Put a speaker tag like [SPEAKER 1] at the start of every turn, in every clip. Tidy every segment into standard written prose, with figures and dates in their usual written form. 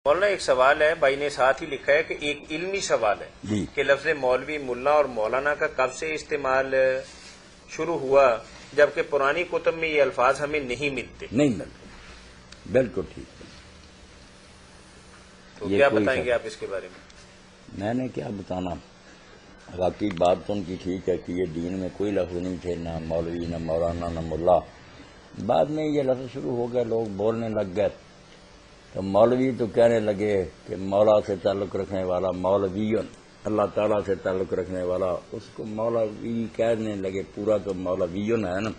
[SPEAKER 1] مولانا ایک سوال ہے، بھائی نے ساتھ ہی لکھا ہے کہ ایک علمی سوال ہے
[SPEAKER 2] جی
[SPEAKER 1] کہ لفظ مولوی، ملا اور مولانا کا کب سے استعمال شروع ہوا، جبکہ پرانی کتب میں یہ الفاظ ہمیں نہیں ملتے؟
[SPEAKER 2] نہیں ملتے، بالکل ٹھیک ہے۔
[SPEAKER 1] تو کیا بتائیں گے آپ اس کے بارے
[SPEAKER 2] میں نے کیا بتانا، باقی بات تو ان کی ٹھیک ہے کہ یہ دین میں کوئی لفظ نہیں تھے، نہ مولوی نہ مولانا نہ ملا۔ بعد میں یہ لفظ شروع ہو گئے، لوگ بولنے لگ گئے تو مولوی تو کہنے لگے کہ مولا سے تعلق رکھنے والا مولوی، اللہ تعالیٰ سے تعلق رکھنے والا، اس کو مولوی کہنے لگے، پورا تو مولوی ہے نا،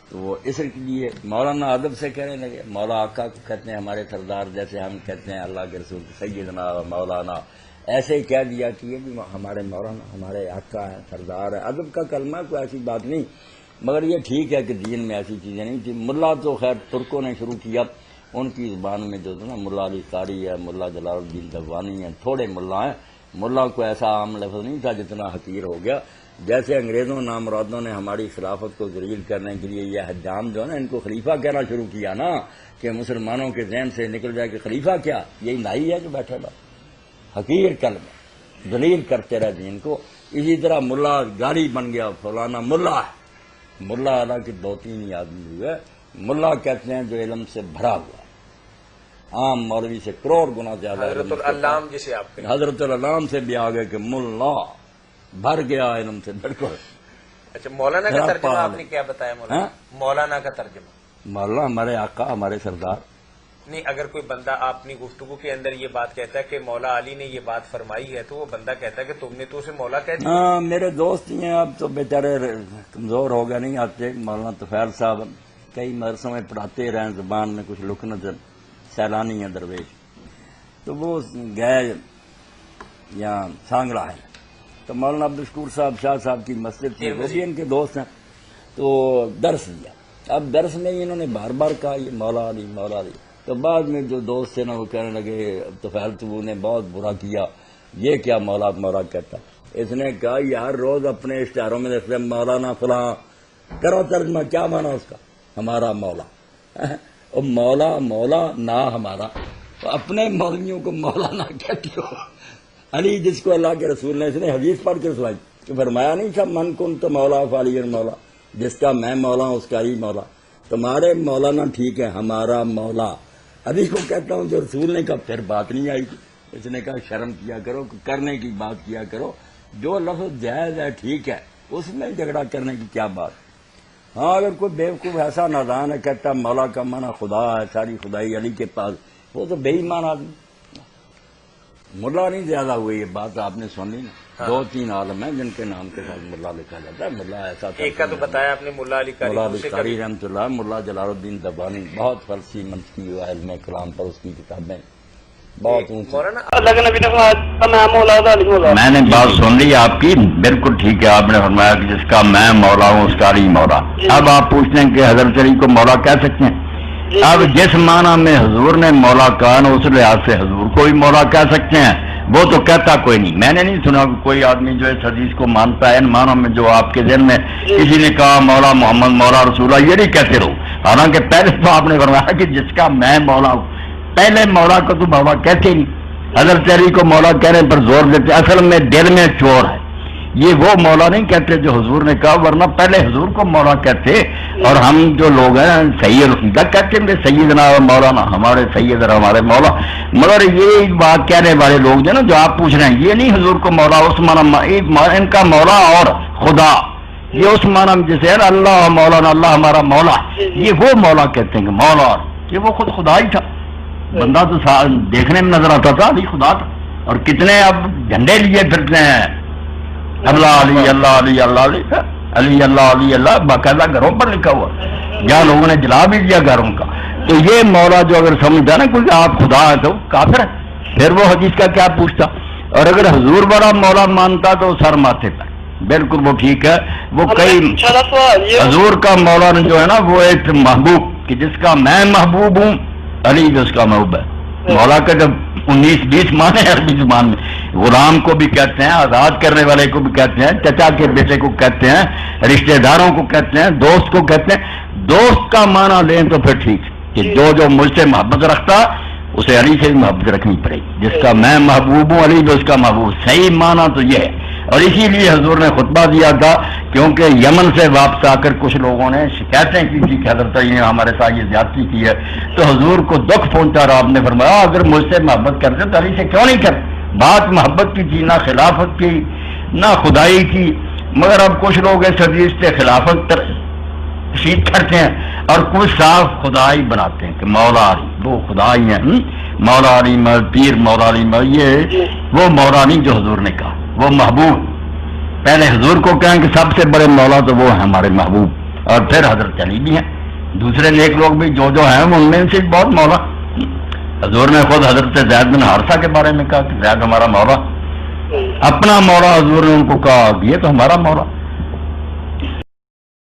[SPEAKER 2] تو وہ اس لیے مولانا ادب سے کہنے لگے۔ مولا آقا کو کہتے ہیں ہمارے سردار، جیسے ہم کہتے ہیں اللہ کے رسول سیدنا مولانا، ایسے ہی کہہ دیا کہ یہ بھی ہمارے مولانا، ہمارے آقا ہیں، سردار ہیں۔ ادب کا کلمہ کوئی ایسی بات نہیں، مگر یہ ٹھیک ہے کہ دین میں ایسی چیزیں نہیں تھی۔ ملا تو خیر ترکوں نے شروع کیا، ان کی زبان میں جو تھا نا، ملا علی قاری ہے، ملا جلال الدین دوانی ہے، تھوڑے ملا ہیں۔ ملا کو ایسا عام لفظ نہیں تھا جتنا حقیر ہو گیا۔ جیسے انگریزوں نامرادوں نے ہماری خلافت کو ذلیل کرنے کے لیے یہ حجام جو ہے نا، ان کو خلیفہ کہنا شروع کیا نا، کہ مسلمانوں کے ذہن سے نکل جائے کہ خلیفہ کیا، یہی لائی ہے جو بیٹھا تھا، حقیر کلمہ، ذلیل کرتے رہے دین کو۔ اسی طرح ملا گاڑی بن گیا، فلانا ملا ہے۔ ملا حالانکہ دو تین ہی آدمی ہوئے، ملا کہتے ہیں جو علم سے بھرا ہوا، عام مولوی سے کروڑ گنا زیادہ۔
[SPEAKER 1] حضرت العلام جسے آپ کہتے ہیں،
[SPEAKER 2] حضرت العلام سے بھی آگے کہ ملا بھر گیا علم سے، بالکل۔
[SPEAKER 1] اچھا مولانا کا ترجمہ آپ نے کیا بتایا؟ مولانا کا ترجمہ
[SPEAKER 2] مولانا ہمارے آقا، ہمارے سردار۔
[SPEAKER 1] نہیں، اگر کوئی بندہ اپنی گفتگو کے اندر یہ بات کہتا ہے کہ مولا علی نے یہ بات فرمائی ہے، تو وہ بندہ کہتا ہے کہ تم نے تو اسے مولا کہہ دیا۔
[SPEAKER 2] ہاں، میرے دوست ہی ہیں، اب تو بیچارے کمزور ہو گئے، نہیں آتے۔ مولانا طفیل صاحب کئی مدرسوں میں پڑھاتے رہے، زبان میں کچھ لکنت، سیلانی ہیں درویش، تو وہ گئے یہاں سانگڑا ہے، تو مولانا عبدالشکور صاحب شاہ صاحب کی مسجد تھی، وہ بھی ان کے دوست ہیں، تو درس دیا۔ اب درس میں انہوں نے بار بار کہا یہ مولا علی مولا علی، تو بعد میں جو دوست تھے نا وہ کہنے لگے طفیل تو نے بہت برا کیا، یہ کیا مولا مولا کہتا۔ اس نے کہا یار روز اپنے اشتہاروں میں دیکھتے مولانا فلاں، کرو ترجمہ، کیا مانا اس کا؟ ہمارا مولا۔ اور مولا مولا نہ ہمارا، اپنے مولویوں کو مولا نہ کہتے ہو۔ علی جس کو اللہ کے رسول نے، اس نے حدیث پڑھ کے سنائی کہ فرمایا نہیں تھا من کن تو مولا فعلی مولا، جس کا میں مولا ہوں اس کا ہی مولا۔ تمہارے مولانا ٹھیک ہے، ہمارا مولا علی کو کہتا ہوں جو رسول نے کہا، پھر بات نہیں آئی تھی۔ اس نے کہا شرم کیا کرو، کرنے کی بات کیا کرو، جو لفظ جائز ہے ٹھیک ہے، اس میں جھگڑا کرنے کی کیا بات۔ ہاں اگر کوئی بیوقوف ایسا نادان ہے کہتا مولا کا معنی خدا ہے، ساری خدائی علی کے پاس، وہ تو بے ایمان آدمی۔ ملا نہیں زیادہ ہوئی، یہ بات آپ نے سن لی نا، دو تین عالم ہیں جن کے نام کے ساتھ ملا لکھا جاتا ہے۔ ملا ایسا تھا،
[SPEAKER 1] ایک کا تو بتایا آپ نے ملا علی قاری،
[SPEAKER 2] ملا علی قاری رحمۃ اللہ، ملا جلال الدین دوانی، بہت فلسفی منطقی ہوا، علم کلام پر اس کی کتابیں بہت اونچی۔
[SPEAKER 1] مولانا
[SPEAKER 2] میں نے بات سن لی آپ کی، بالکل ٹھیک ہے، آپ نے فرمایا کہ جس کا میں مولا ہوں اس کا علی مولا۔ اب آپ پوچھتے ہیں کہ حضرت علی کو مولا کہہ سکتے ہیں؟ اب جس معنی میں حضور نے مولا کہا نا، اس لحاظ سے حضور کو بھی مولا کہہ سکتے ہیں، وہ تو کہتا کوئی نہیں۔ میں نے نہیں سنا کہ کوئی آدمی جو اس حدیث کو مانتا ہے ان معنی میں جو آپ کے ذہن میں کسی نے کہا مولا محمد، مولا رسول اللہ، یہ نہیں کہتے رہو۔ حالانکہ پہلے تو آپ نے فرمایا کہ جس کا میں مولا ہوں، پہلے مولا کو تو مولا کہتے نہیں۔ حضرت علی کو مولا کہنے پر زور دیتے، اصل میں دل میں چور ہے، یہ وہ مولا نہیں کہتے جو حضور نے کہا، ورنہ پہلے حضور کو مولا کہتے۔ اور ہم جو لوگ ہیں سید کہتے ہیں سیدنا اور مولانا، ہمارے سید اور ہمارے مولا، مگر یہ بات کہنے والے لوگ جو نا جو آپ پوچھ رہے ہیں، یہ نہیں حضور کو مولا اس معنی، ان کا مولا اور خدا یہ اس معنی میں جیسے ہے نا اللہ مولانا، اللہ ہمارا مولا، یہ وہ مولا کہتے ہیں کہ مولا، یہ وہ خود خدا ہی تھا، بندہ تو دیکھنے میں نظر آتا تھا، علی خدا تھا۔ اور کتنے اب جھنڈے لیے پھرتے ہیں، اللہ علی اللہ علی اللہ علی علی اللہ علی اللہ، باقاعدہ گھروں پر لکھا ہوا، جہاں لوگوں نے جلا بھی دیا گھروں کا۔ تو یہ مولا جو اگر سمجھتا نا کوئی آپ خدا ہے تو کافر ہے، پھر وہ حدیث کا کیا پوچھتا۔ اور اگر حضور بڑا مولا مانتا تو سر ماتھے پر، بالکل وہ ٹھیک ہے۔ وہ کئی حضور کا مولا جو ہے نا وہ ایک محبوب، کہ جس کا میں محبوب ہوں، علی جو اس کا محبوب ہے۔ مولا کا جب 19-20 معنی ہے عربی زبان میں، غلام کو بھی کہتے ہیں، آزاد کرنے والے کو بھی کہتے ہیں، چچا کے بیٹے کو کہتے ہیں، رشتہ داروں کو کہتے ہیں، دوست کو کہتے ہیں۔ دوست کا معنی لیں تو پھر ٹھیک ہے کہ جو مجھ سے محبت رکھتا اسے علی سے بھی محبت رکھنی پڑے گی. جس کا میں محبوب ہوں علی بھی اس کا محبوب. صحیح معنی تو یہ ہے. اور اسی لیے حضور نے خطبہ دیا تھا کیونکہ یمن سے واپس آ کر کچھ لوگوں نے شکایتیں کی تھی کہ حضرت علی نے ہمارے ساتھ یہ زیادتی کی ہے. تو حضور کو دکھ پہنچا اور آپ نے فرمایا اگر مجھ سے محبت کرتے تو علی سے کیوں نہیں کرتے. بات محبت کی تھی، نہ خلافت کی نہ خدائی کی. مگر اب کچھ لوگ اس حدیث سے خلافت تشہیر کرتے ہیں اور کچھ صاف خدائی بناتے ہیں کہ مولا علی وہ خدائی ہیں. مولا علی پیر مولا علی یہ وہ مولا نہیں جو حضور نے کہا، وہ محبوب. پہلے حضور کو کہیں کہ سب سے بڑے مولا تو وہ ہیں ہمارے محبوب، اور پھر حضرت علی بھی ہیں. دوسرے نیک لوگ بھی جو ہیں ان میں سے بہت مولا. حضور نے خود حضرت زید بن حارثہ کے بارے میں کہا کہ زید ہمارا مولا. اپنا مولا حضور نے ان کو کہا یہ تو ہمارا مولا.